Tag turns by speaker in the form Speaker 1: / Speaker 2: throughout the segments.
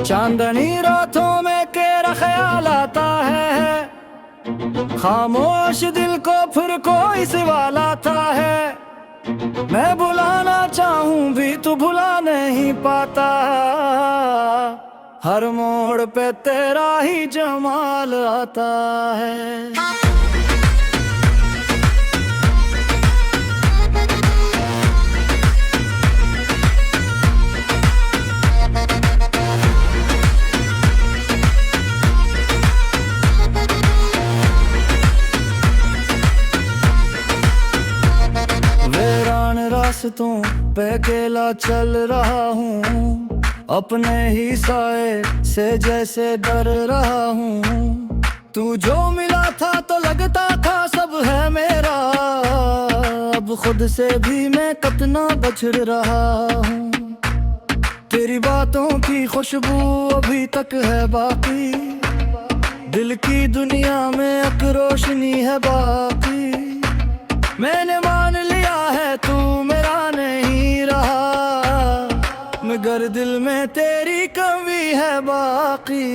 Speaker 1: चांदनी रातों में तेरा ख्याल आता है, खामोश दिल को फिर कोई सवाल आता है। मैं बुलाना चाहूं भी तू भुला नहीं पाता, हर मोड़ पे तेरा ही जमाल आता है। रास्तों पे अकेला चल रहा हूँ, अपने ही साए से जैसे डर रहा हूँ। तू जो मिला था तो लगता था सब है मेरा, अब खुद से भी मैं कितना बछड़ रहा हूँ। तेरी बातों की खुशबू अभी तक है बाकी, दिल की दुनिया में एक रोशनी है बाकी। मैंने मान लिया है तू मेरा नहीं रहा, मगर दिल में तेरी कमी है बाकी।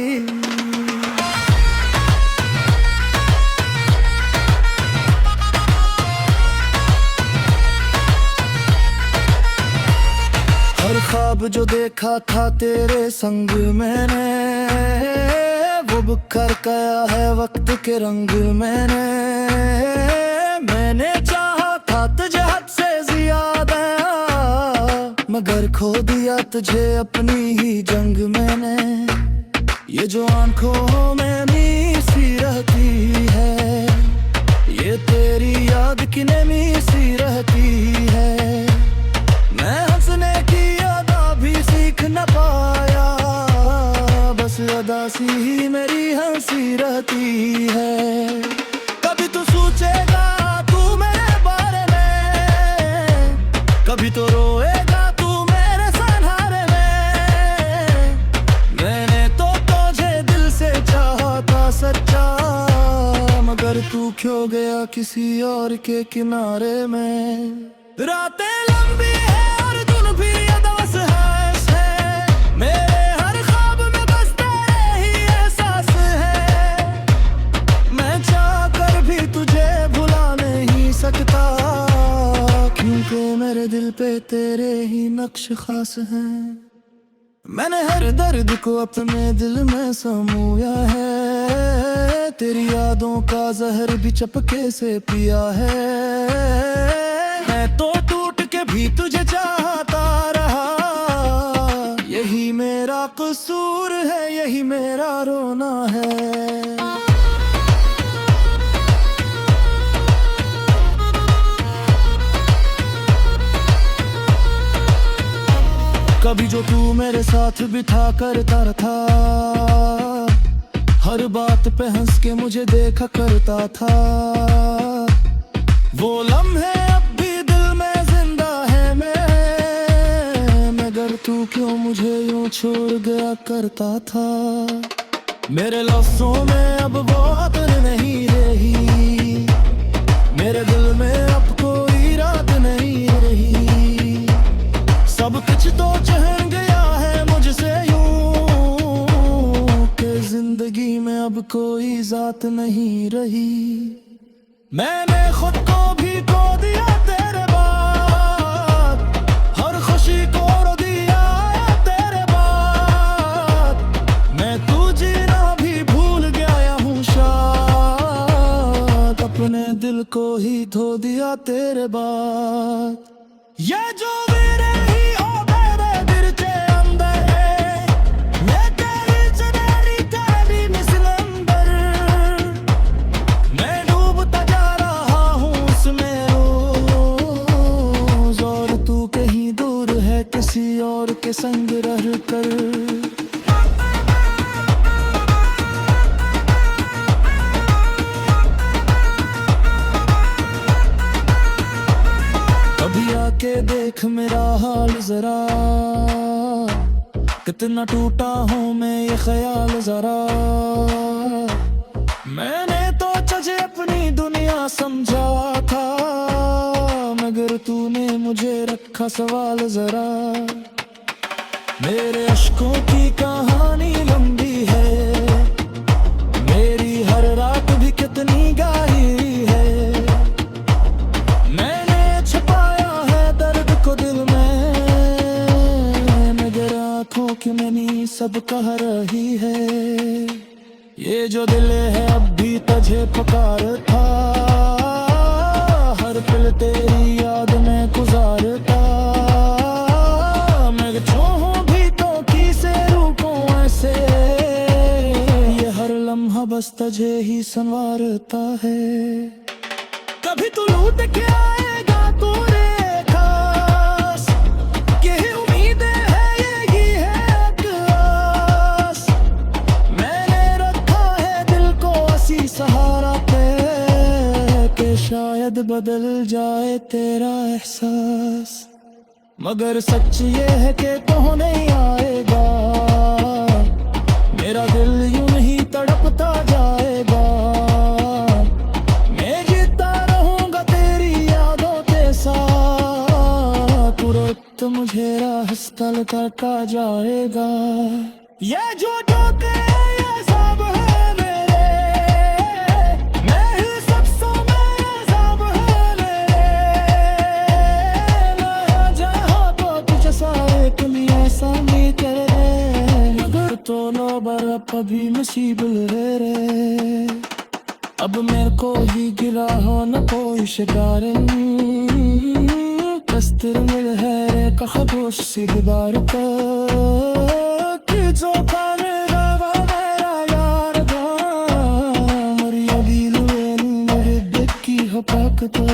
Speaker 1: हर ख्वाब जो देखा था तेरे संग मैंने, वो बिखर गया है वक्त के रंग मैंने चाहा था तुझे हद से ज्यादा, मगर खो दिया तुझे अपनी ही जंग मैंने। ये जो आंखों में नींद सी रहती है, ये तेरी याद की नमी सी रहती है। मैं हंसने की अदा भी सीख न पाया, बस अदा सी ही मेरी हंसी रहती है। कभी तू सोचेगा कभी तो रोएगा तू मेरे सहारे में। मैंने तो तुझे दिल से चाहा था सच्चा, मगर तू क्यों गया किसी और के किनारे में। रातें लंबी है और दिन भी अदवस है, मेरे हर ख्वाब में बस तेरे ही एहसास है। मैं चाह कर भी तुझे भुला नहीं सकता, क्योंकि मेरे दिल पे तेरे ही नक्श खास हैं। मैंने हर दर्द को अपने दिल में समूया है, तेरी यादों का जहर भी चपके से पिया है। मैं तो टूट के भी तुझे चाहता रहा, यही मेरा कसूर है, यही मेरा रोना है। कभी जो तू मेरे साथ बिठा करता था, हर बात पे हंस के मुझे देखा करता था। वो लम्हे अब भी दिल में जिंदा है मगर तू क्यों मुझे यूं छोड़ गया करता था। मेरे लफ्जों में अब वो आदर नहीं रही, मेरे दिल में अब कोई रात नहीं रही। सब कुछ तो चहन गया है मुझसे यूं कि जिंदगी में अब कोई जात नहीं रही। मैंने खुद को भी खो दिया तेरे बाद, हर खुशी को रो दिया तेरे बाद। मैं तू जीना भी भूल गया हूँ शायद, अपने दिल को ही धो दिया तेरे बाद। ये जो किसी और के संग रह कर। अभी आके देख मेरा हाल जरा, कितना टूटा हूँ मैं ये ख्याल जरा। मैंने तो तुझे अपनी दुनिया समझा था, मगर तूने मुझे रखा सवाल जरा। मेरे अश्कों की कहानी ये जो दिल है अब भी तुझे पुकारता, हर पल तेरी याद में गुजारता। मैं चाहूं भी तो किसे रुकूं ऐसे, ये हर लम्हा बस तुझे ही संवारता है। कभी तू लूट के आएगा तू रे खास, यही उम्मीदें है यही है एक आस। मैंने रखा है दिल को ऐसी सहारा पे कि शायद बदल जाए तेरा एहसास। मगर सच ये है कि तू नहीं आएगा, मेरा दिल यूं ही तड़पता जाएगा। मैं जीता रहूंगा तेरी यादों के साथ, तुरंत मुझे रास्ता काटा जाएगा। ये जो के ये सब है मेरे, मैं ही सबसे मेरे सब है मेरे। मैं जहाँ तो तुझे सारे कमी ऐसा नहीं तेरे, मगर तो लो बर्फ अभी मुसीबत रे। अब मेरे को ही गिरा हो न कोई शिकारिन, कस्तर मिल है रे कखबोश सिगदार का कि जो पाने गावा मेरा यार गा। मरिया दिल मेरे दिल की हो पाकता।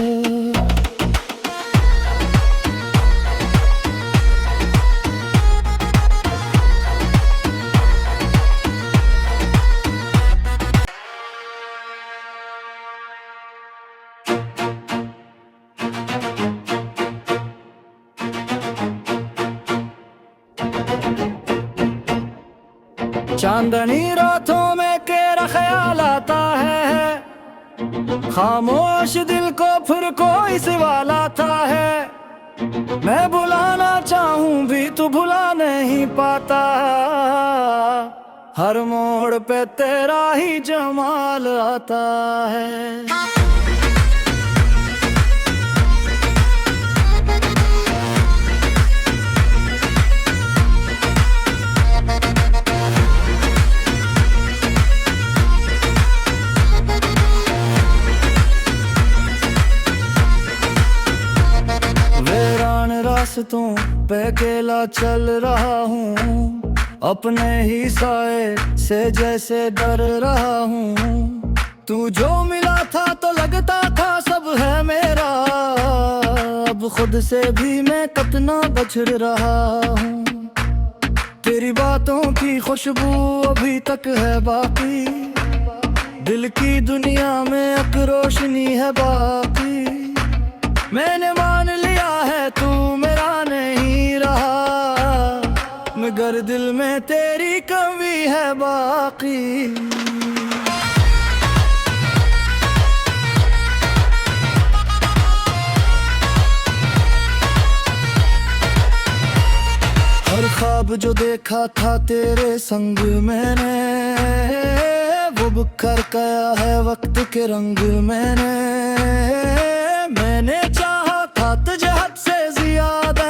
Speaker 1: चांदनी रातों में तेरा ख्याल आता है, खामोश दिल को फिर कोई सवाल आता है। मैं बुलाना चाहूं भी तू भुला नहीं पाता, हर मोड़ पे तेरा ही जमाल आता है। रास्तों पे अकेला चल रहा हूँ, अपने ही साए से जैसे डर रहा हूँ। तू जो मिला था तो लगता था सब है मेरा, अब खुद से भी मैं कितना बछड़ रहा हूँ। तेरी बातों की खुशबू अभी तक है बाकी, दिल की दुनिया में एक रोशनी है बाकी। मैंने मान लिया है तू मेरा नहीं रहा, मगर दिल में तेरी कमी है बाकी। हर ख्वाब जो देखा था तेरे संग मैंने, वो बिखर गया है वक्त के रंग मैंने चाहा था तुझे हद से ज्यादा,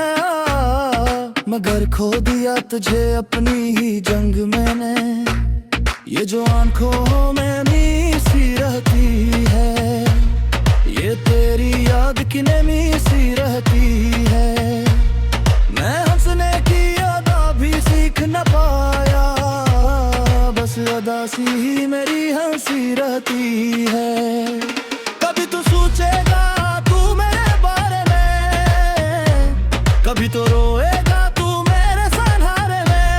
Speaker 1: मगर खो दिया तुझे अपनी ही जंग मैंने। ये जो आंखों में नी सी रहती है, ये तेरी याद की नमी सी रहती है। मैं हंसने की अदा भी सीख न पाया, बस अदा सी ही मेरी हंसी रहती है। कभी तू सोचेगा तू मेरे बारे में, कभी तो रोएगा तू मेरे सहारे में।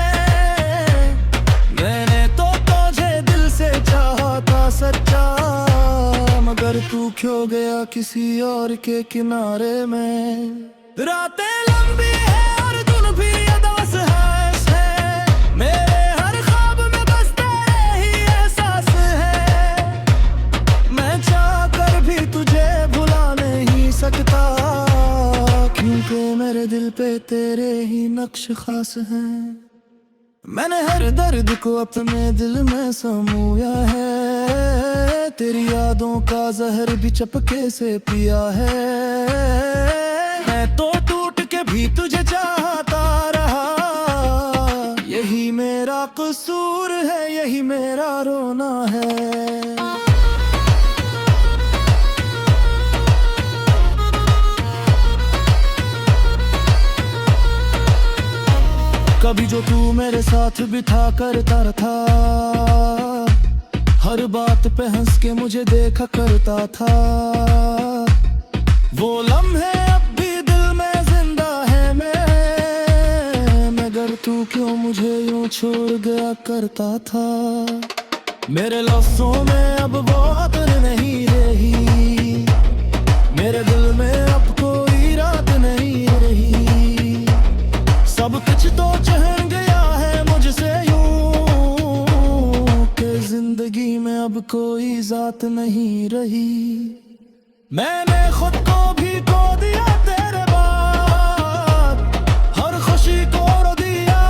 Speaker 1: मैंने तो तुझे दिल से चाहा था सच्चा, मगर तू क्यों गया किसी और के किनारे में। रातें लंबी है और दिन भी अदवस है, मेरे हर ख्वाब में बस तेरे ही एहसास है। मैं चाह कर भी तुझे भुला नहीं सकता, क्योंकि मेरे दिल पे तेरे ही नक्श खास हैं। मैंने हर दर्द को अपने दिल में समूया है, तेरी यादों का जहर भी चपके से पिया है। मैं तो टूट के भी तुझे चाहता रहा, यही मेरा कसूर है, यही मेरा रो रोना है। कभी जो तू मेरे साथ बिठा करता था, हर बात पे हंस के मुझे देखा करता था। वो लम्हे अब भी दिल में जिंदा है मगर तू क्यों मुझे यूं छोड़ गया करता था। मेरे लफ्जों में अब वो अतर नहीं रही, मेरे दिल में अब कोई रात नहीं रही। सब कुछ तो चहन गया है मुझसे यूं कि जिंदगी में अब कोई जात नहीं रही। मैंने खुद को भी खो दिया तेरे बाद, हर खुशी को रो दिया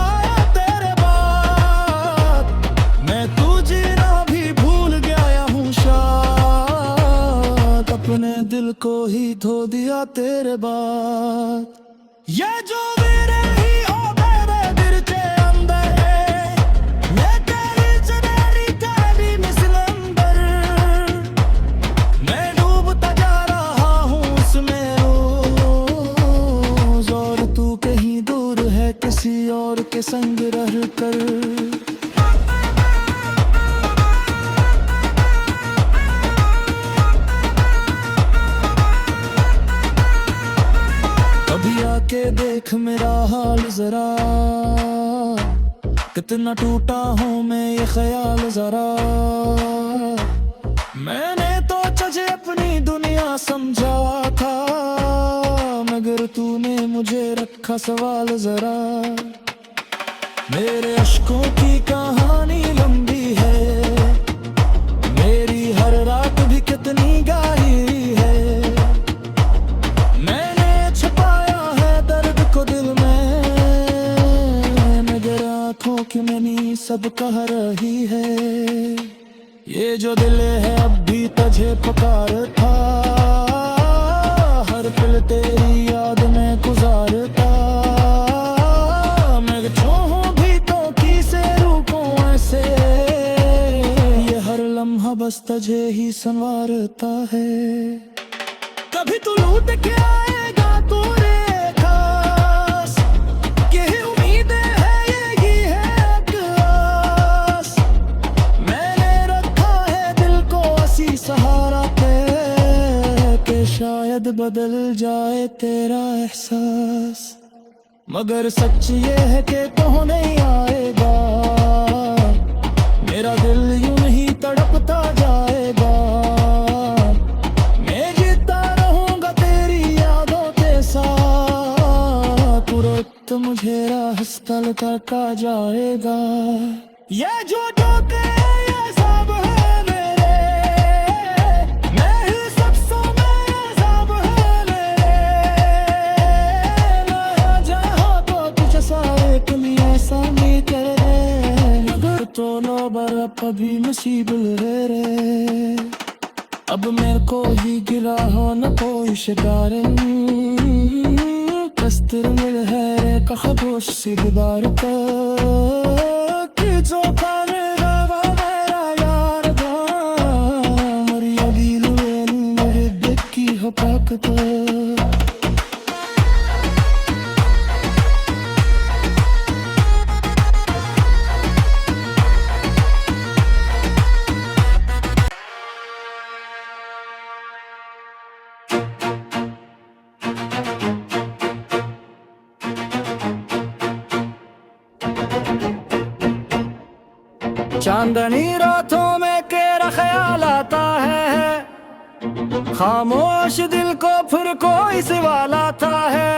Speaker 1: तेरे बाद। मैं तू जीना भी भूल गया हूँ शायद, अपने दिल को ही धो दिया तेरे बाद। ये जो मेरे ही हो तेरे दिल के अंदर है, ये तेरी चुनरी तेरी मिसलंबर। मैं डूबता जा रहा हूँ उसमें रोज, और तू कहीं दूर है किसी और के संग रह कर। के देख मेरा हाल जरा, कितना टूटा हूँ मैं ये ख्याल जरा। मैंने तो तुझे अपनी दुनिया समझा था, मगर तूने मुझे रखा सवाल जरा। मेरे अश्कों की कहानी लंबी है, मेरी हर रात भी कितनी गहरी है। कि मैंने सब कह रही है। ये जो दिल है अब भी तुझे पुकारता, हर पल तेरी याद में गुजारता। मैं चाहूं भी तो किसे रुकूं ऐसे, ये हर लम्हा बस तुझे ही संवारता है। कभी तू लूट के आएगा तू रे खास, यही उम्मीदें सहारा पे कि शायद बदल जाए तेरा एहसास। मगर सच ये है कि तू नहीं आएगा, मेरा दिल यूं ही तड़पता जाएगा। मैं जीता रहूंगा तेरी यादों के साथ, तुरंत मुझे रास्ता तक आ जाएगा। ये जो के तो नो बरप भी मुसीबल है रे। अब मेरे को ही गिरा हो न कोई शिकारिन, कस्तर मिल है रे कखबोश सिगदार का कि जो खाने रवा मेरा यार दा मरिया दिल मेरे बेकी हो पाकता। चांदनी रातों में तेरा ख्याल आता है, खामोश दिल को फिर कोई सवाल आता है।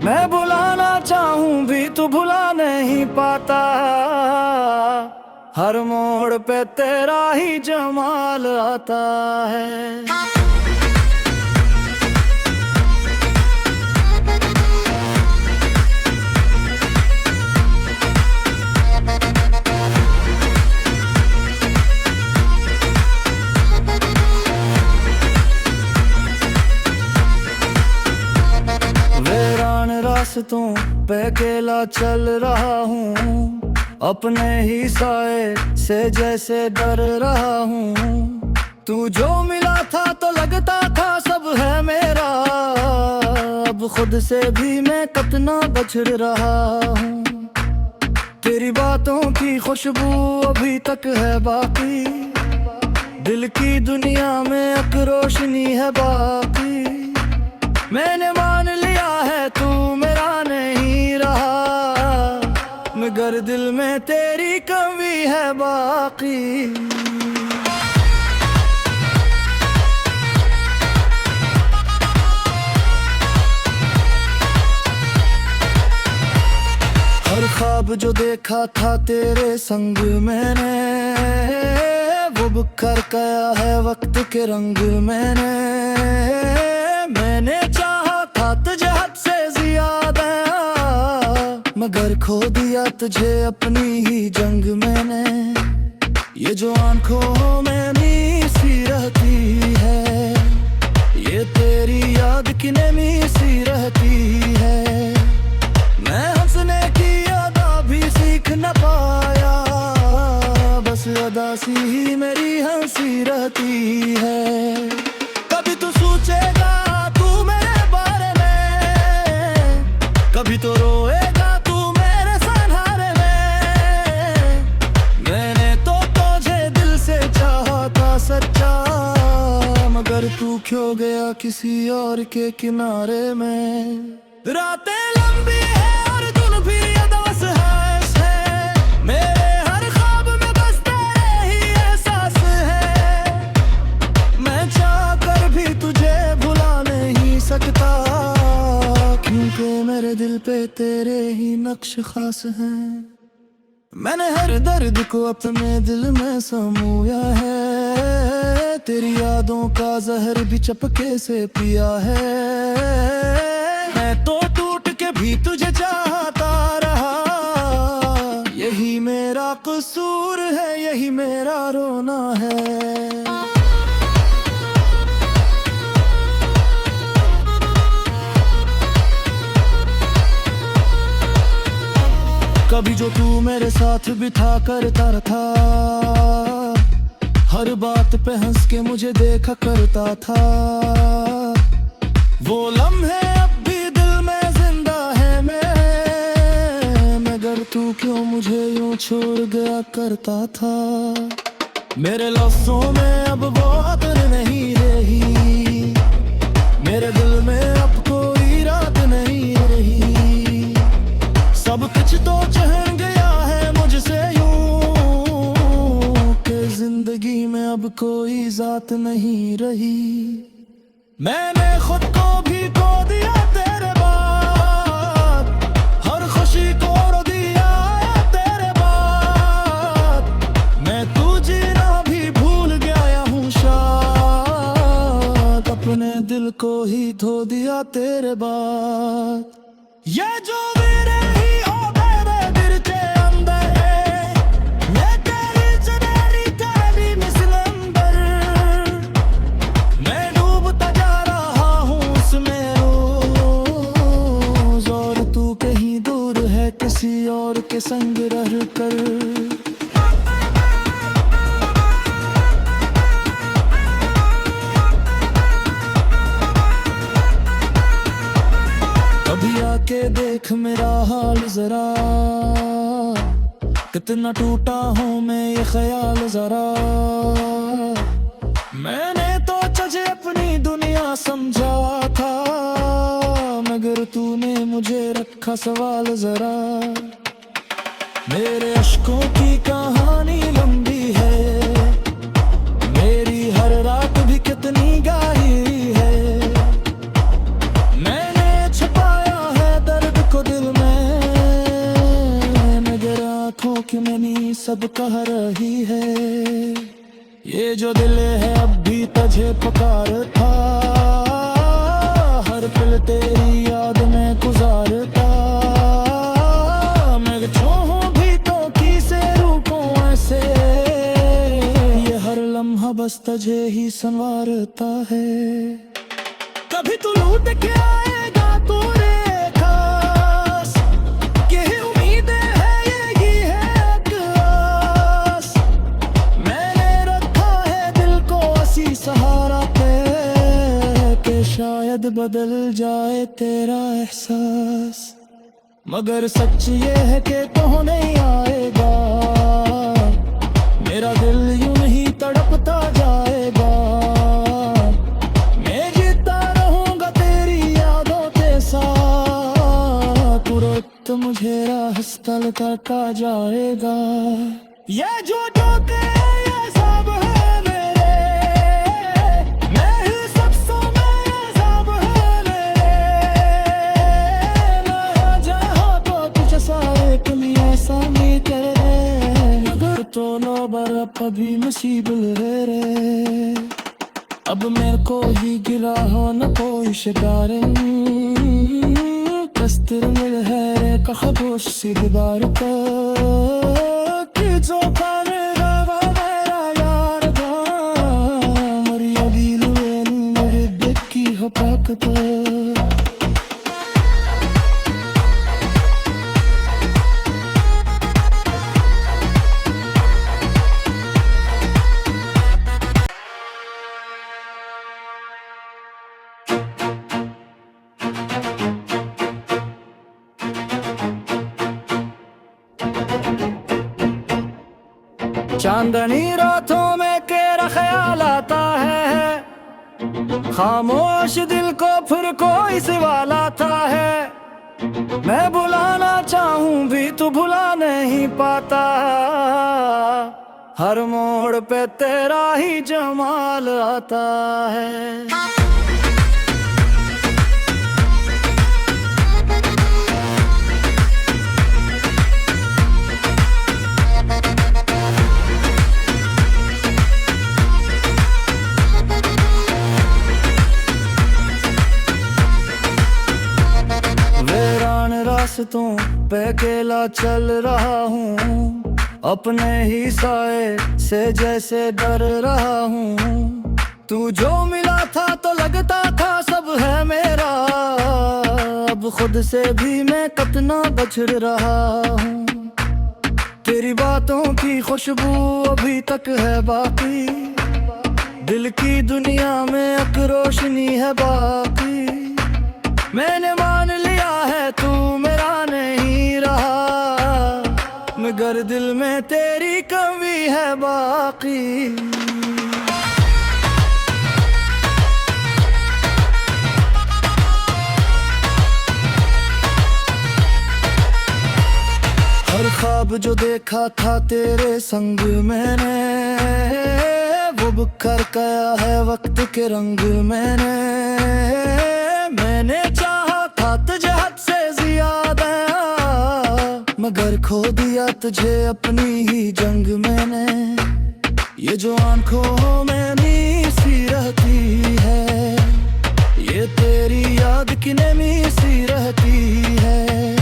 Speaker 1: मैं बुलाना चाहूं भी तू भुला नहीं पाता, हर मोड़ पे तेरा ही जमाल आता है। रास्तों पे अकेला चल रहा हूँ, अपने ही साए से जैसे डर रहा हूँ। तू जो मिला था तो लगता था सब है मेरा, अब खुद से भी मैं कितना बछड़ रहा हूँ। तेरी बातों की खुशबू अभी तक है बाकी, दिल की दुनिया में एक रोशनी है बाकी। मैंने मान लिया है तू मेरा नहीं रहा, मगर दिल में तेरी कमी है बाकी। हर ख्वाब जो देखा था तेरे संग मैंने, वो बिखर गया है वक्त के रंग में। मैंने चाहा था तुझे हद से ज्यादा, मगर खो दिया तुझे अपनी ही जंग मैंने। ये जो आंखों में नी सी रहती है, ये तेरी याद की नमी सी रहती है। मैं हंसने की अदा भी सीख न पाया, बस अदा सी ही मेरी हंसी रहती है। कभी तो सोचेगा तू मेरे बारे में, कभी तो रोएगा तू मेरे सहारे में। मैंने तो तुझे दिल से चाहा था सच्चा, मगर तू क्यों गया किसी और के किनारे में। रातें लंबी है और दिन भी अदवस है, मेरे हर ख्वाब में बस तेरे ही एहसास है। मैं चाह कर भी तुझे भुला नहीं सकता, क्योंकि मेरे दिल पे तेरे ही नक्श खास हैं। मैंने हर दर्द को अपने दिल में समूया है, तेरी यादों का जहर भी चपके से पिया है। मैं तो टूट के भी तुझे चाहता रहा, यही मेरा कसूर है, यही मेरा रोना है। कभी जो तू मेरे साथ बिठा करता था, हर बात पे हंस के मुझे देखा करता था। वो लम्हे अब भी दिल में जिंदा है मगर तू क्यों मुझे यूं छोड़ गया करता था। मेरे लफ्ज़ों में अब वो अदर नहीं रही, मेरे दिल में अब कोई रात नहीं रही। सब कुछ तो चहन गया है मुझसे यूं कि जिंदगी में अब कोई जात नहीं रही। मैंने खुद को भी खो दिया तेरे बाद, हर खुशी को रो दिया तेरे बाद। मैं तू जीना भी भूल गया हूँ शायद, अपने दिल को ही धो दिया तेरे बाद। ये जो मेरे ही हो गए दिल के अंदर है, ये तेरी चुनरी तेरी मिसलंबर। मैं डूबता जा रहा हूँ उसमें रोज, और तू कहीं दूर है किसी और के संग रह कर। के देख मेरा हाल जरा, कितना टूटा हूँ मैं ये ख्याल जरा। मैंने तो तुझे अपनी दुनिया समझा था, मगर तूने मुझे रखा सवाल जरा। मेरे अश्कों की कहानी लंबी है, मेरी हर रात भी कितनी गहरी है। कि मनी सब कह रही है, ये जो दिल है अब भी तुझे पुकारता, हर पल तेरी याद में गुजारता। मैं चाहूं भी तो किसे रूपों ऐसे, ये हर लम्हा बस तुझे ही संवारता है। कभी तू लूट के आएगा तूने खास, यही उम्मीद है, यही है शायद बदल जाए तेरा एहसास, मगर सच ये है कि तो नहीं आएगा। मेरा दिल यूं नहीं तड़पता जाएगा, मैं जीता रहूंगा तेरी यादों के साथ। तुरंत मुझे रास्ता लौटा जाएगा। ये जो के ये सब है मेरे, मैं ही सबसे में सब है मेरे। मैं जहाँ तो तुझ सा एक ऐसा नहीं तेरे, मगर तो नो बर्फ अभी मुसीबत है रे। अब मेरे को ही गिरा हो न कोई शिकारिन, कस्तर मिल है रे कखबोश सी दीवार पर, कि जो पाने रवा मेरा यार था, और ये दिल में मेरे बेकी हो ताकत। चांदनी रातों में तेरा ख्याल आता है, खामोश दिल को फिर कोई सवाल आता है। मैं बुलाना चाहूं भी तू भुला नहीं पाता, हर मोड़ पे तेरा ही जमाल आता है। रास्तों पे अकेला चल रहा हूँ, अपने ही साए से जैसे डर रहा हूँ। तू जो मिला था तो लगता था सब है मेरा, अब खुद से भी मैं कितना बछड़ रहा हूँ। तेरी बातों की खुशबू अभी तक है बाकी, दिल की दुनिया में एक रोशनी है बाकी। मैंने मान लिया है तू मेरा नहीं रहा, मगर दिल में तेरी कमी है बाकी। हर ख्वाब जो देखा था तेरे संग मैंने, वो बिखर गया है वक्त के रंग मैंने चाहा था तुझे हद से ज्यादा, मगर खो दिया तुझे अपनी ही जंग मैंने। ये जो आंखों में नी सी रहती है, ये तेरी याद की नमी सी रहती है।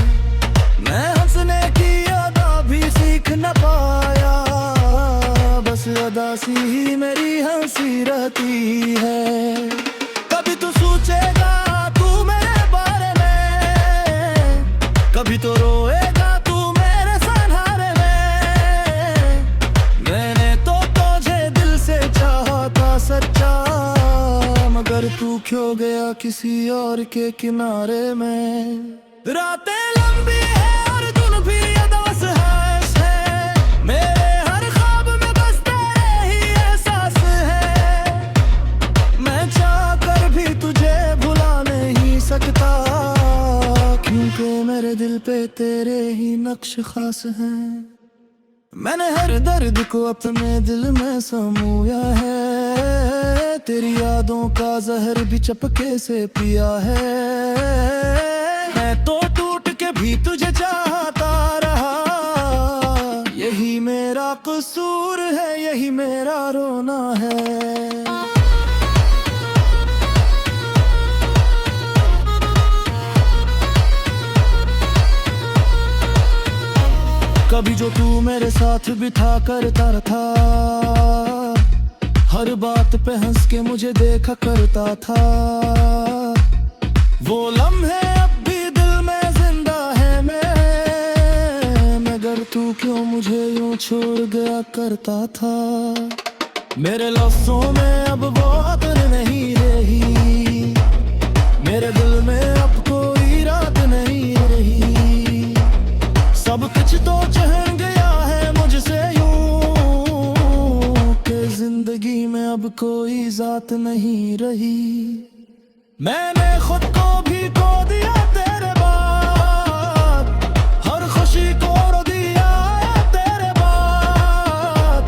Speaker 1: मैं हंसने की अदा भी सीख न पाया, बस अदा सी ही मेरी हंसी रहती है। कभी तो सोचेगा कभी तो रोएगा तू मेरे सहारे में, मैंने तो तुझे दिल से चाहा था सच्चा, मगर तू क्यों गया किसी और के किनारे में। रातें लंबी है और दिन भी अदास है, मेरे हर ख्वाब में बस तेरे ही एहसास है। मैं चाह कर भी तुझे भुला नहीं सकता, क्योंकि मेरे दिल पे तेरे ही नक्श खास हैं। मैंने हर दर्द को अपने दिल में समूया है, तेरी यादों का जहर भी चपके से पिया है। मैं तो टूट के भी तुझे चाहता रहा, यही मेरा कसूर है, यही मेरा रोना है। कभी जो तू मेरे साथ बिठा करता था, हर बात पे हंस के मुझे देखा करता था। वो लम्हे अब भी दिल में जिंदा है मगर तू क्यों मुझे यूं छोड़ गया करता था। मेरे लफ्जों में अब वो अतर नहीं रही, अब कोई जात नहीं रही। मैंने खुद को भी खो दिया तेरे बाद, हर खुशी को रो दिया तेरे बाद।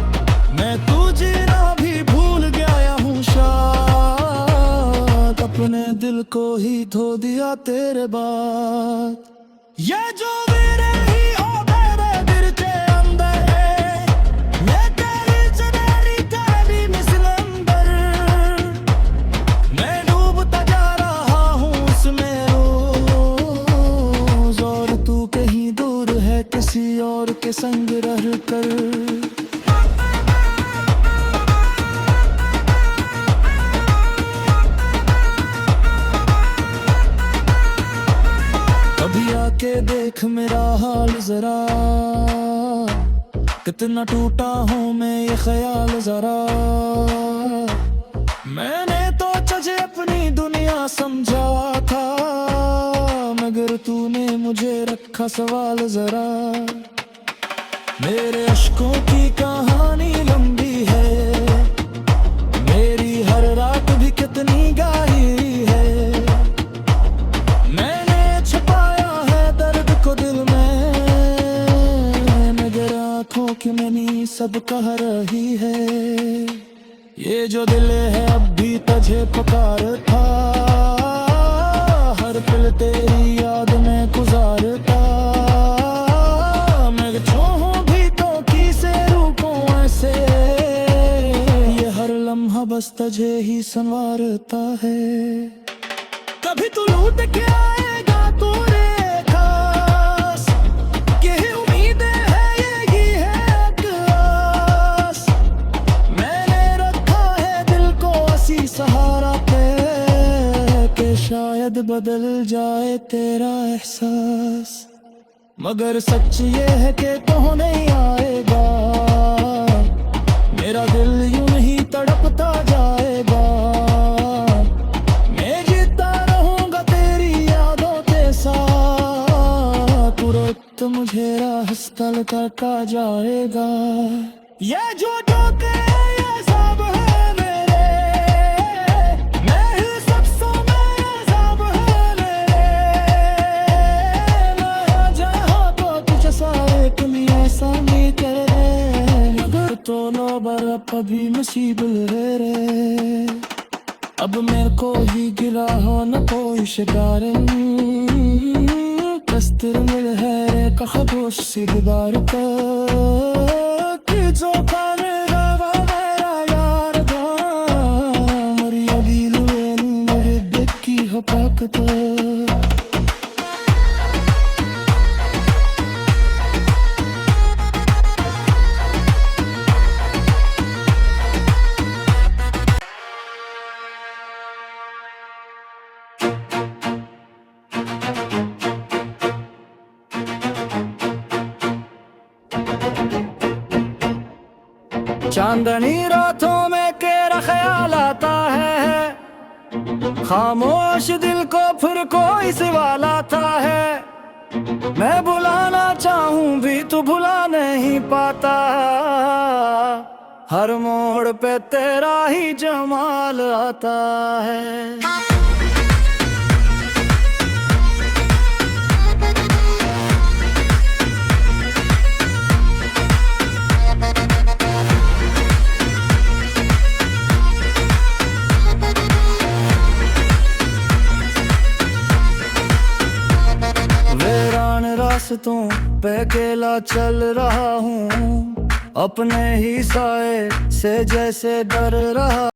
Speaker 1: मैं तू जीना भी भूल गया हूँ शायद, अपने दिल को ही धो दिया तेरे बाद। ये जो मेरे ही हो मेरे दिल के अंदर है, ये तेरी मिसल अंदर। मैं डूबता जा रहा हूँ उसमें रोज, और तू कहीं दूर है किसी और के संग रह कर। के देख मेरा हाल जरा, कितना टूटा हूँ मैं ये ख्याल जरा। मैंने तो तुझे अपनी दुनिया समझा था, मगर तूने मुझे रखा सवाल जरा। मेरे अश्कों की कहानी लंबी है, मेरी हर रात भी कितनी गाई है। मैंने छुपाया है दर्द को दिल में, मगर आँखों की मैंने सब कह रही है। ये जो दिल है अब भी तुझे पुकारता, हर पल तेरी याद में गुजारता। मैं चाहूं भी तो किसे रुकूं ऐसे, ये हर लम्हा बस तुझे ही संवारता है। कभी तू लूट के आएगा तूने खास, यही उम्मीदें है यही है एक आस। मैंने रखा है दिल को ऐसी सहारा पे, कि शायद बदल जाए तेरा एहसास। मगर सच ये है कि तू नहीं आएगा, मेरा दिल यूं नहीं तड़पता जाएगा। मैं जीता रहूंगा तेरी यादों के साथ, तू रोए तो मुझे रास्ता लौटा जाएगा। ये जो धोखे ये सब है मेरे, मैं ही सबसे मेरे सब है मेरे। मैं जहाँ तो तुझे सारे तुम ऐसा नहीं करे, मगर तो नौबर अभी मुसीबत है रे। अब मेरे को ही गिरा हो न कोई शिकारिन, कस्तर मिल है का खबोश सी दीवार पर, कि जो खाने लगा मेरा यार था। मरी अभी लुए मेरे दिल की हो ताकत। चांदनी रातों में तेरा ख्याल आता है, खामोश दिल को फिर कोई सवाल आता है। मैं बुलाना चाहूं भी तू भुला नहीं पाता, हर मोड़ पे तेरा ही जमाल आता है। रास्तों पे अकेला चल रहा हूँ, अपने ही साए से जैसे डर रहा।